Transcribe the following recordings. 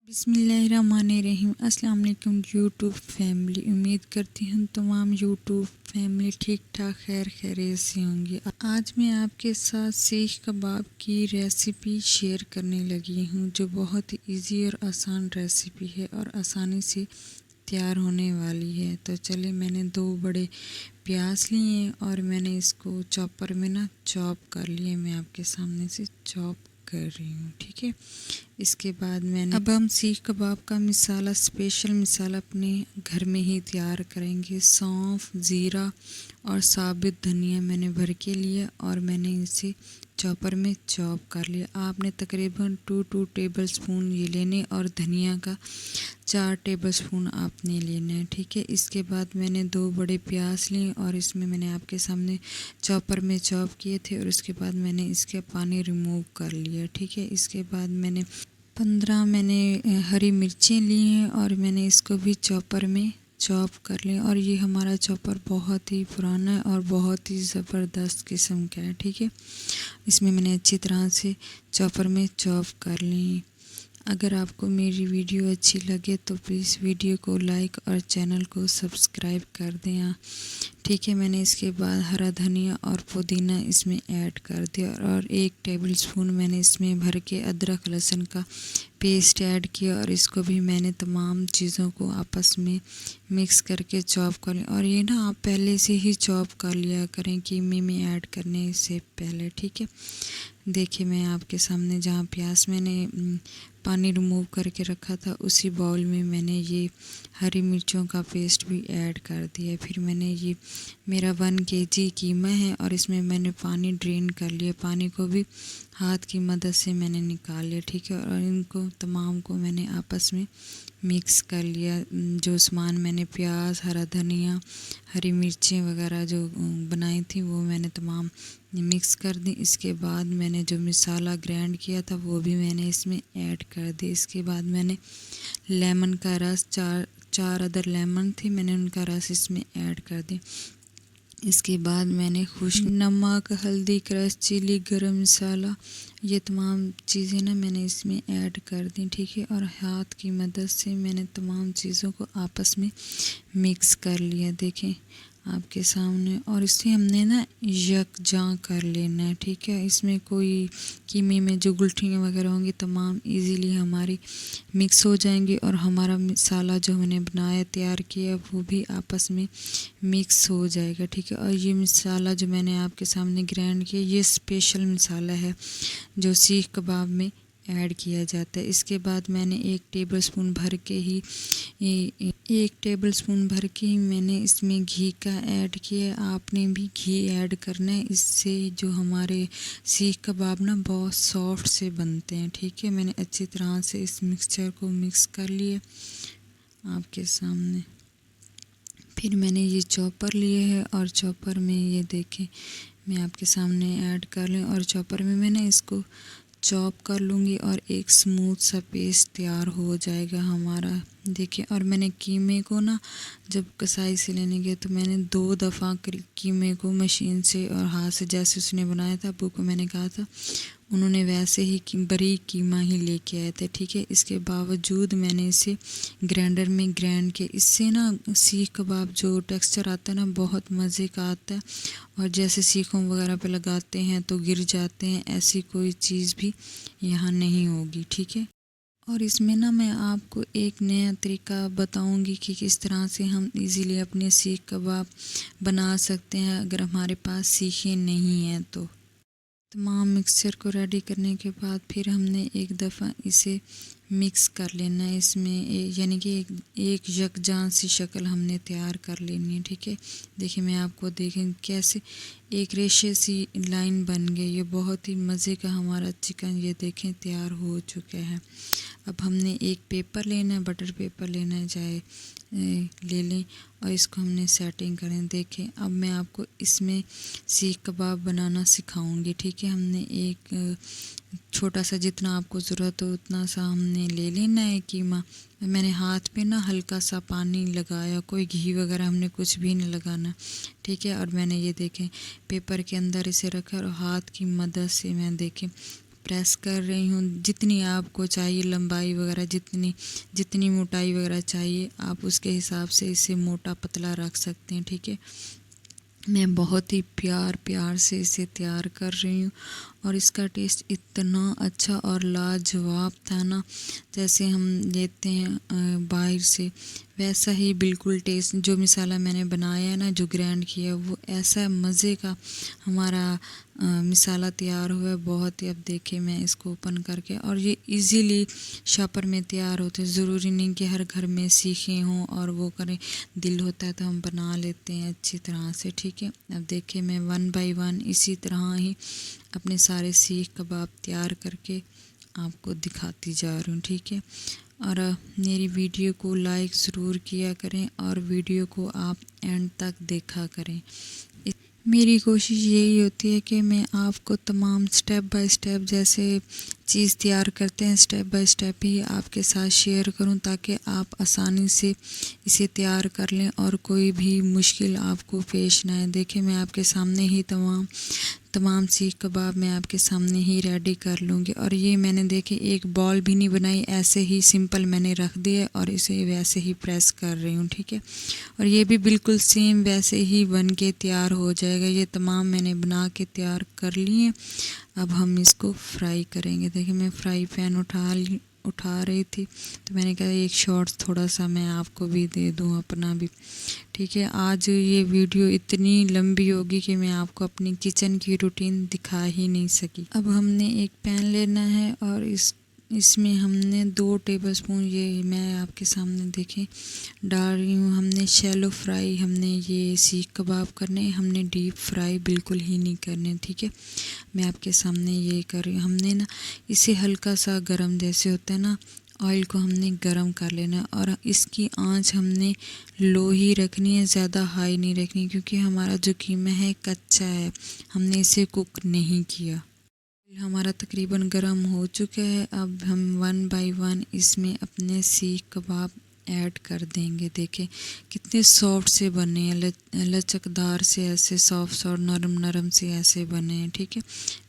बिस्मिल्लाहिर्रहमानिर्रहीम। अस्सलाम वालेकुम यूट्यूब फैमिली। उम्मीद करती हूँ तमाम यूट्यूब फैमिली ठीक ठाक खैर खैरियत से होंगी। आज मैं आपके साथ सीख कबाब की रेसिपी शेयर करने लगी हूँ, जो बहुत ही ईजी और आसान रेसिपी है और आसानी से तैयार होने वाली है। तो चलिए, मैंने 2 बड़े प्याज लिए और मैंने इसको चॉपर में चॉप कर लिए। मैं आपके सामने से चॉप कर रही हूँ, ठीक है। इसके बाद मैंने अब हम सीख कबाब का मसाला, स्पेशल मसाला अपने घर में ही तैयार करेंगे। सौंफ, ज़ीरा और साबुत धनिया मैंने भर के लिया और मैंने इसे चॉपर में चॉप कर लिया। आपने तकरीबन 2 टेबल स्पून ये लेने और धनिया का 4 टेबल स्पून आपने लेना है, ठीक है। इसके बाद मैंने 2 बड़े प्याज लिए और इसमें मैंने आपके सामने चॉपर में चॉप किए थे और इसके बाद मैंने इसके पानी रिमूव कर लिया, ठीक है। इसके बाद मैंने 15 हरी मिर्चें ली हैं और मैंने इसको भी चॉपर में चॉप कर लिया। और ये हमारा चॉपर बहुत ही पुराना है और बहुत ही ज़बरदस्त किस्म का है, ठीक है। इसमें मैंने अच्छी तरह से चॉपर में चॉप कर ली। अगर आपको मेरी वीडियो अच्छी लगे तो प्लीज़ वीडियो को लाइक और चैनल को सब्सक्राइब कर दें, ठीक है। मैंने इसके बाद हरा धनिया और पुदीना इसमें ऐड कर दिया और 1 टेबल स्पून मैंने इसमें भर के अदरक लहसुन का पेस्ट ऐड किया और इसको भी मैंने तमाम चीज़ों को आपस में मिक्स करके चॉप कर लिया। और ये आप पहले से ही चॉप कर लिया करें कीमे में ऐड करने से पहले, ठीक है। देखिए, मैं आपके सामने जहाँ प्याज मैंने पानी रिमूव करके रखा था उसी बाउल में मैंने ये हरी मिर्चों का पेस्ट भी ऐड कर दिया। फिर मैंने ये मेरा 1 kg कीमा है और इसमें मैंने पानी ड्रेन कर लिया। पानी को भी हाथ की मदद से मैंने निकाल लिया, ठीक है। और इनको तमाम को मैंने आपस में मिक्स कर लिया। जो सामान मैंने प्याज, हरा धनिया, हरी मिर्चें वगैरह जो बनाई थी वो मैंने तमाम मिक्स कर दी। इसके बाद मैंने जो मसाला ग्राइंड किया था वो भी मैंने इसमें ऐड कर दी। इसके बाद मैंने लेमन का रस, चार अदर लेमन थी, मैंने उनका रस इसमें ऐड कर दी। इसके बाद मैंने खुश्क नमक, हल्दी, क्रश चिली, गरम मसाला, ये तमाम चीज़ें मैंने इसमें ऐड कर दी, ठीक है। और हाथ की मदद से मैंने तमाम चीज़ों को आपस में मिक्स कर लिया, देखें आपके सामने। और इसे हमने यकजां कर लेना है, ठीक है। इसमें कोई कीमे में जो गुठलियाँ वगैरह होंगी तमाम इजीली हमारी मिक्स हो जाएंगी और हमारा मसाला जो हमने बनाया तैयार किया वो भी आपस में मिक्स हो जाएगा, ठीक है। और ये मसाला जो मैंने आपके सामने ग्राइंड किया ये स्पेशल मसाला है जो सीख कबाब में ऐड किया जाता है। इसके बाद मैंने 1 टेबल स्पून भर के ही मैंने इसमें घी का ऐड किया। आपने भी घी ऐड करना है, इससे जो हमारे सीख कबाब बहुत सॉफ्ट से बनते हैं, ठीक है। मैंने अच्छी तरह से इस मिक्सचर को मिक्स कर लिया आपके सामने। फिर मैंने ये चॉपर लिए है और चॉपर में ये देखें मैं आपके सामने ऐड कर लूँ और चॉपर में मैंने इसको चॉप कर लूँगी और एक स्मूथ सा पेस्ट तैयार हो जाएगा हमारा, देखिए। और मैंने कीमे को जब कसाई से लेने गया तो मैंने 2 दफ़ा कीमे को मशीन से और हाथ से जैसे उसने बनाया था अब्बू को मैंने कहा था, उन्होंने वैसे ही बारीक कीमा ही लेके आए थे, ठीक है। इसके बावजूद मैंने इसे ग्राइंडर में ग्राइंड किया। इससे सीख कबाब जो टेक्सचर आता है बहुत मज़े का आता है और जैसे सीखों वगैरह पे लगाते हैं तो गिर जाते हैं, ऐसी कोई चीज़ भी यहाँ नहीं होगी, ठीक है। और इसमें मैं आपको एक नया तरीका बताऊंगी कि किस तरह से हम इजीली अपने सीख कबाब बना सकते हैं अगर हमारे पास सीखें नहीं हैं तो। तमाम मिक्सचर को रेडी करने के बाद फिर हमने एक दफ़ा इसे मिक्स कर लेना है इसमें, यानी कि एक यकजान सी शक्ल हमने तैयार कर लेनी है, ठीक है। देखिए, मैं आपको देखें कैसे एक रेशे सी लाइन बन गई। ये बहुत ही मज़े का हमारा चिकन ये देखें तैयार हो चुका है। अब हमने एक पेपर लेना है, बटर पेपर लेना है, चाहे ले लें और इसको हमने सेटिंग करें। देखें, अब मैं आपको इसमें सीख कबाब बनाना सिखाऊंगी, ठीक है। हमने एक छोटा सा जितना आपको ज़रूरत हो उतना सा हमने ले लेना है कीमा। मैंने हाथ पे हल्का सा पानी लगाया, कोई घी वगैरह हमने कुछ भी नहीं लगाना, ठीक है। और मैंने ये देखें पेपर के अंदर इसे रखा और हाथ की मदद से मैं देखें प्रेस कर रही हूँ। जितनी आपको चाहिए लंबाई वगैरह, जितनी मोटाई वगैरह चाहिए आप उसके हिसाब से इसे मोटा पतला रख सकते हैं। ठीक है, मैं बहुत ही प्यार से इसे तैयार कर रही हूँ और इसका टेस्ट इतना अच्छा और लाजवाब था ना, जैसे हम लेते हैं बाहर से वैसा ही बिल्कुल टेस्ट। जो मसाला मैंने बनाया है ना, जो ग्राइंड किया, वो ऐसा मज़े का हमारा मसाला तैयार हुआ है बहुत ही। अब देखिए मैं इसको ओपन करके, और ये इजीली शॉपर में तैयार होते हैं। ज़रूरी नहीं कि हर घर में सीखे हों और वो करें, दिल होता है तो हम बना लेते हैं अच्छी तरह से। ठीक है, अब देखिए मैं 1 बाय 1 इसी तरह ही अपने सारे सीख कबाब तैयार करके आपको दिखाती जा रही हूँ। ठीक है, और मेरी वीडियो को लाइक ज़रूर किया करें और वीडियो को आप एंड तक देखा करें। मेरी कोशिश यही होती है कि मैं आपको तमाम स्टेप बाय स्टेप जैसे चीज़ तैयार करते हैं स्टेप बाय स्टेप ही आपके साथ शेयर करूं, ताकि आप आसानी से इसे तैयार कर लें और कोई भी मुश्किल आपको पेश ना आए। देखिए मैं आपके सामने ही तमाम सीख कबाब मैं आपके सामने ही रेडी कर लूँगी। और ये मैंने देखे एक बॉल भी नहीं बनाई, ऐसे ही सिंपल मैंने रख दिया और इसे वैसे ही प्रेस कर रही हूँ। ठीक है, और ये भी बिल्कुल सेम वैसे ही बन के तैयार हो जाएगा। ये तमाम मैंने बना के तैयार कर लिए। अब हम इसको फ्राई करेंगे। देखिए मैं फ्राई पैन उठा रही थी तो मैंने कहा एक शॉर्ट्स थोड़ा सा मैं आपको भी दे दूं अपना भी। ठीक है, आज ये वीडियो इतनी लंबी होगी कि मैं आपको अपनी किचन की रूटीन दिखा ही नहीं सकी। अब हमने एक पैन लेना है और इसमें हमने 2 टेबलस्पून ये मैं आपके सामने देखें डाल रही हूँ। हमने शैलो फ्राई हमने ये सीख कबाब करने, हमने डीप फ्राई बिल्कुल ही नहीं करने। ठीक है, मैं आपके सामने ये कर रही हूँ। हमने ना इसे हल्का सा गरम जैसे होता है ना, ऑयल को हमने गरम कर लेना है और इसकी आंच हमने लो ही रखनी है, ज़्यादा हाई नहीं रखनी, क्योंकि हमारा जो कीमा है कच्चा है, हमने इसे कुक नहीं किया। हमारा तकरीबन गरम हो चुका है। अब हम 1 बाय 1 इसमें अपने सीख कबाब ऐड कर देंगे। देखें कितने सॉफ्ट से बने हैं, लचकदार से, ऐसे सॉफ्ट और नरम से ऐसे बने हैं। ठीक है,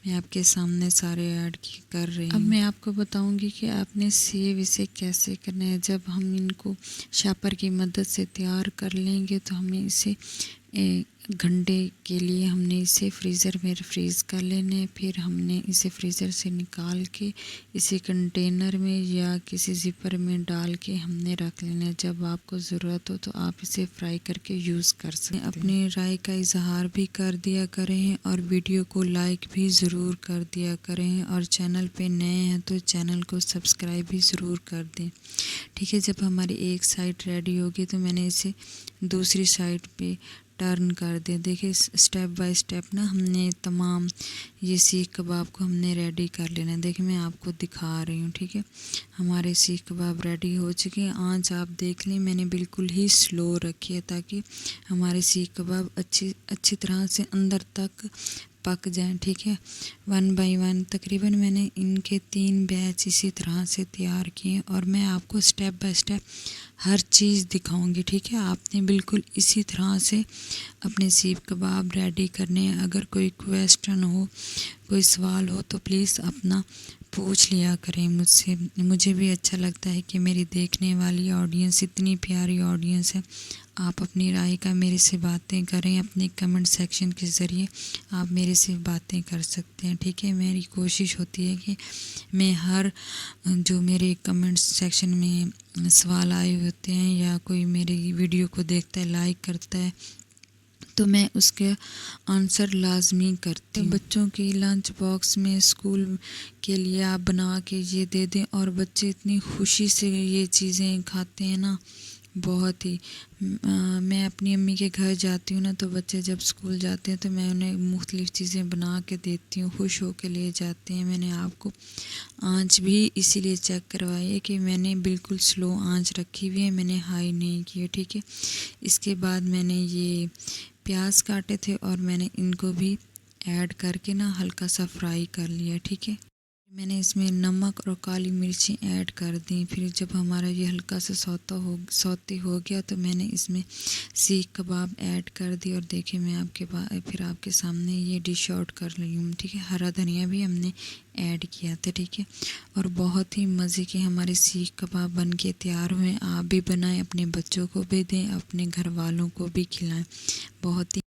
मैं आपके सामने सारे ऐड कर रही हूँ। अब मैं आपको बताऊंगी कि आपने सेव इसे कैसे करना है। जब हम इनको शॉपर की मदद से तैयार कर लेंगे तो हमें इसे घंटे के लिए हमने इसे फ्रीज़र में फ्रीज़ कर लेने। फिर हमने इसे फ्रीज़र से निकाल के इसे कंटेनर में या किसी ज़िपर में डाल के हमने रख लेना। जब आपको ज़रूरत हो तो आप इसे फ्राई करके यूज़ कर सकते हैं। अपनी राय का इजहार भी कर दिया करें और वीडियो को लाइक भी ज़रूर कर दिया करें, और चैनल पे नए हैं तो चैनल को सब्सक्राइब भी ज़रूर कर दें। ठीक है, जब हमारी एक साइड रेडी होगी तो मैंने इसे दूसरी साइड पे टर्न कर दे। देखिए स्टेप बाय स्टेप ना हमने तमाम ये सीख कबाब को हमने रेडी कर लेना है। देखिए मैं आपको दिखा रही हूँ। ठीक है, हमारे सीख कबाब रेडी हो चुके हैं। आंच आप देख लें मैंने बिल्कुल ही स्लो रखी है, ताकि हमारे सीख कबाब अच्छी तरह से अंदर तक पक जाएं। ठीक है, 1 बाय 1 तकरीबन मैंने इनके 3 बैच इसी तरह से तैयार किए और मैं आपको स्टेप बाय स्टेप हर चीज़ दिखाऊंगी। ठीक है, आपने बिल्कुल इसी तरह से अपने सीख कबाब रेडी करने हैं। अगर कोई क्वेश्चन हो, कोई सवाल हो तो प्लीज़ अपना पूछ लिया करें मुझसे। मुझे भी अच्छा लगता है कि मेरी देखने वाली ऑडियंस इतनी प्यारी ऑडियंस है। आप अपनी राय का मेरे से बातें करें, अपने कमेंट सेक्शन के ज़रिए आप मेरे से बातें कर सकते हैं। ठीक है, मेरी कोशिश होती है कि मैं हर जो मेरे कमेंट सेक्शन में सवाल आए होते हैं या कोई मेरी वीडियो को देखता है, लाइक करता है, तो मैं उसके आंसर लाजमी करती हूँ। बच्चों के लंच बॉक्स में स्कूल के लिए आप बना के ये दे दें और बच्चे इतनी खुशी से ये चीज़ें खाते हैं ना, बहुत ही। मैं अपनी अम्मी के घर जाती हूँ ना, तो बच्चे जब स्कूल जाते हैं तो मैं उन्हें मुख्तलिफ़ चीज़ें बना के देती हूँ, खुश हो के ले जाते हैं। मैंने आपको आंच भी इसीलिए चेक करवाई है कि मैंने बिल्कुल स्लो आंच रखी हुई है, मैंने हाई नहीं की है। ठीक है, इसके बाद मैंने ये प्याज काटे थे और मैंने इनको भी ऐड करके ना हल्का सा फ्राई कर लिया। ठीक है, मैंने इसमें नमक और काली मिर्ची ऐड कर दी। फिर जब हमारा ये हल्का सा सौते हो गया तो मैंने इसमें सीख कबाब ऐड कर दी। और देखिए मैं फिर आपके सामने ये डिश आउट कर रही हूँ, ठीक है। हरा धनिया भी हमने ऐड किया था, ठीक है। और बहुत ही मज़े के हमारे सीख कबाब बन के तैयार हुए। आप भी बनाएं, अपने बच्चों को भी दें, अपने घर वालों को भी खिलाएं। बहुत ही